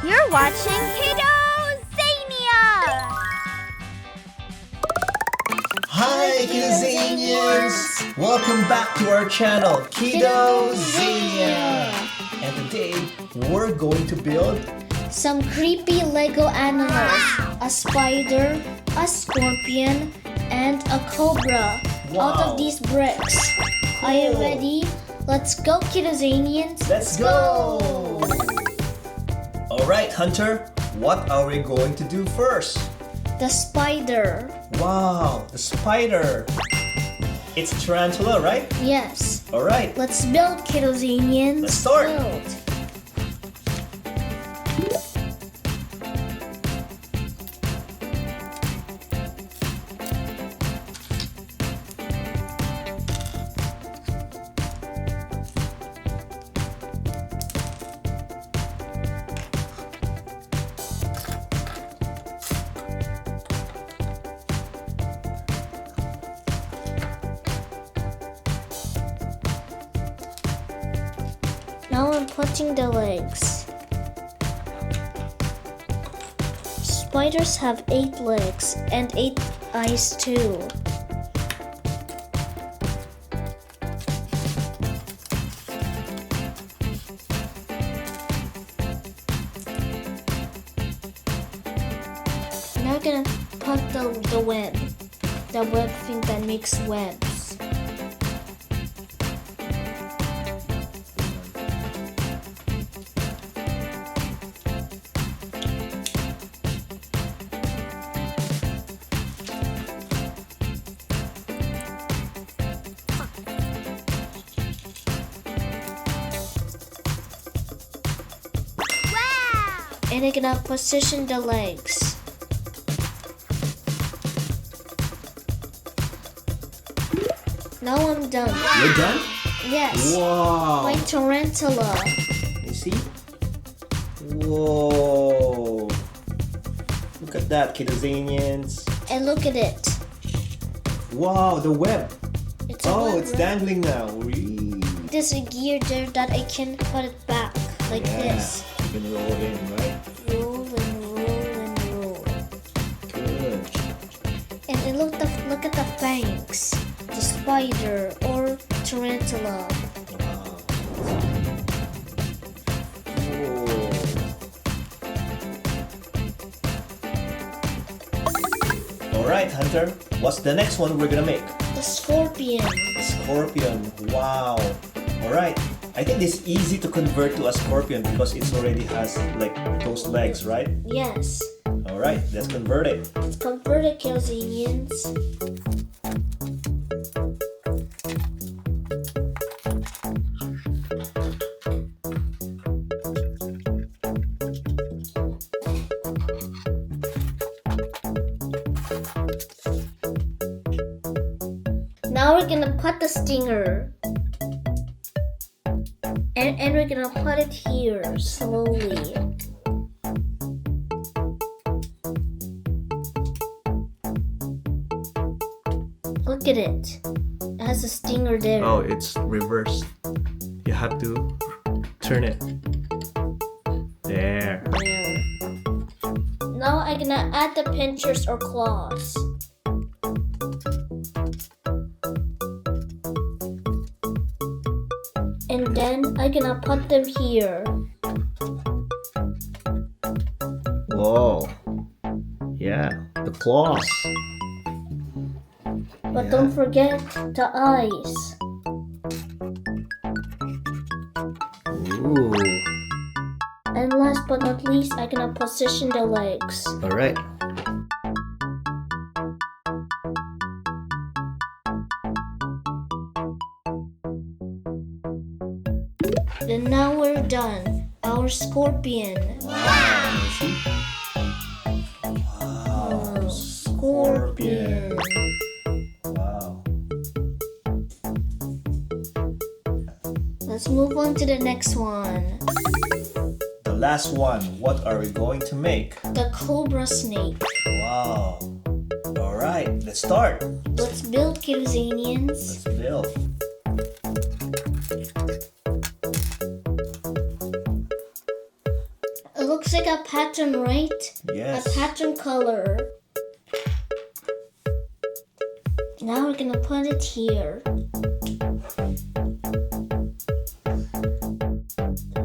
You're watching Kiddozania! Hi, Kiddozanians! Welcome back to our channel, Kiddozania! And today, we're going to build some creepy Lego animals. A spider, a scorpion, and a cobra out of these bricks. Are you ready? Let's go, Kiddozanians! Let's go! Alright, Hunter, what are we going to do first? The spider. Wow, the spider! It's a tarantula, right? Yes. Alright. Let's build, Kiddozanians. Let's start. Build. Now I'm putting the legs. Spiders have 8 legs and 8 eyes too. Now I'm gonna put the web thing that makes webs. And I'm gonna position the legs. Now I'm done. You're done? Yes. Wow! My tarantula. You see? Whoa! Look at that, Kiddozanians. And look at it. Wow, the web. It's a web, It's right? dangling now. Whee. There's a gear there that I can put it back like this. You can roll in, right? Roll and roll and roll. Good. And look at the fangs. The spider or tarantula. Wow. Whoa. Alright, Hunter. What's the next one we're gonna make? The scorpion. The scorpion. Wow. Alright. I think it's easy to convert to a scorpion because it already has like those legs, right? Yes. Alright, let's convert it. Let's convert it, Kiddozanians. Now we're gonna put the stinger. And we're gonna put it here slowly. Look at it. It has a stinger there. Oh, it's reversed. You have to turn it. There. There. Now I'm gonna add the pinchers or claws. And then I'm gonna put them here. Whoa. Yeah, the claws. But don't forget the eyes. Ooh. And last but not least, I'm gonna position the legs. Alright. And now we're done. Our scorpion. Wow. See? Wow. Oh, scorpion. Wow. Let's move on to the next one. The last one. What are we going to make? The cobra snake. Wow. Alright, let's start. Let's build, Kiddozanians. Let's build. It looks like a pattern, right? Yes. A pattern color. Now we're gonna put it here.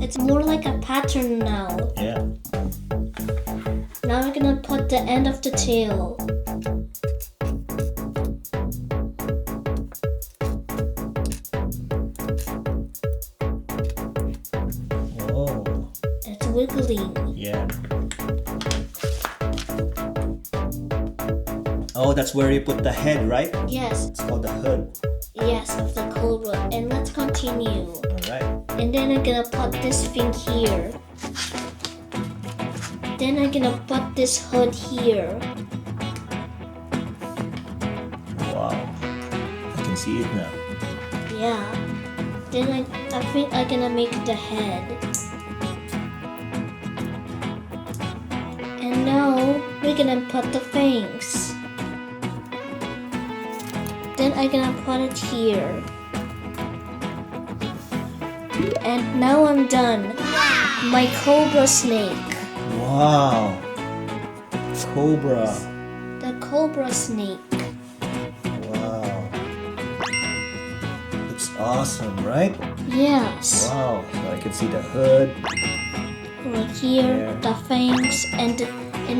It's more like a pattern now. Yeah. Now we're gonna put the end of the tail. Oh. It's wiggling. Yeah. Oh, that's where you put the head, right? Yes, It's called the hood. yes, of the cobra. And let's continue. Alright. And then I'm gonna put this thing here. Then I'm gonna put this hood here. Wow. I can see it now. Yeah. Then I think I'm gonna make the head. And now we're gonna put the fangs. Then I'm gonna put it here. And now I'm done. My cobra snake. Wow. Cobra. The cobra snake. Wow. Looks awesome, right? Yes. Wow. So I can see the hood. Right here, Yeah. the fangs and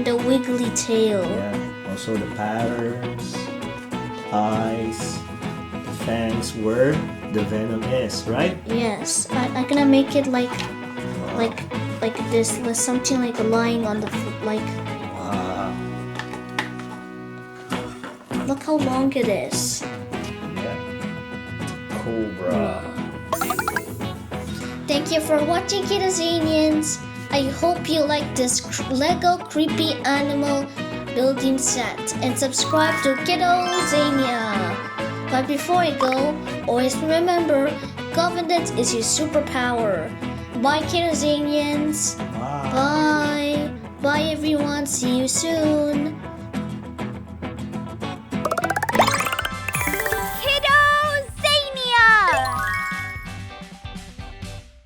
the wiggly tail. Yeah. Also the patterns, eyes, the fangs where the venom is, right? Yes, I'm gonna make it like this, like something like lying on the like. Wow. Look how long it is. Yeah. Cobra. Thank you for watching, Kiddozanians. I hope you like this Lego creepy animal building set and subscribe to Kiddozania. But before I go, always remember, confidence is your superpower. Bye, Kiddozanians. Wow. Bye. Bye, everyone. See you soon.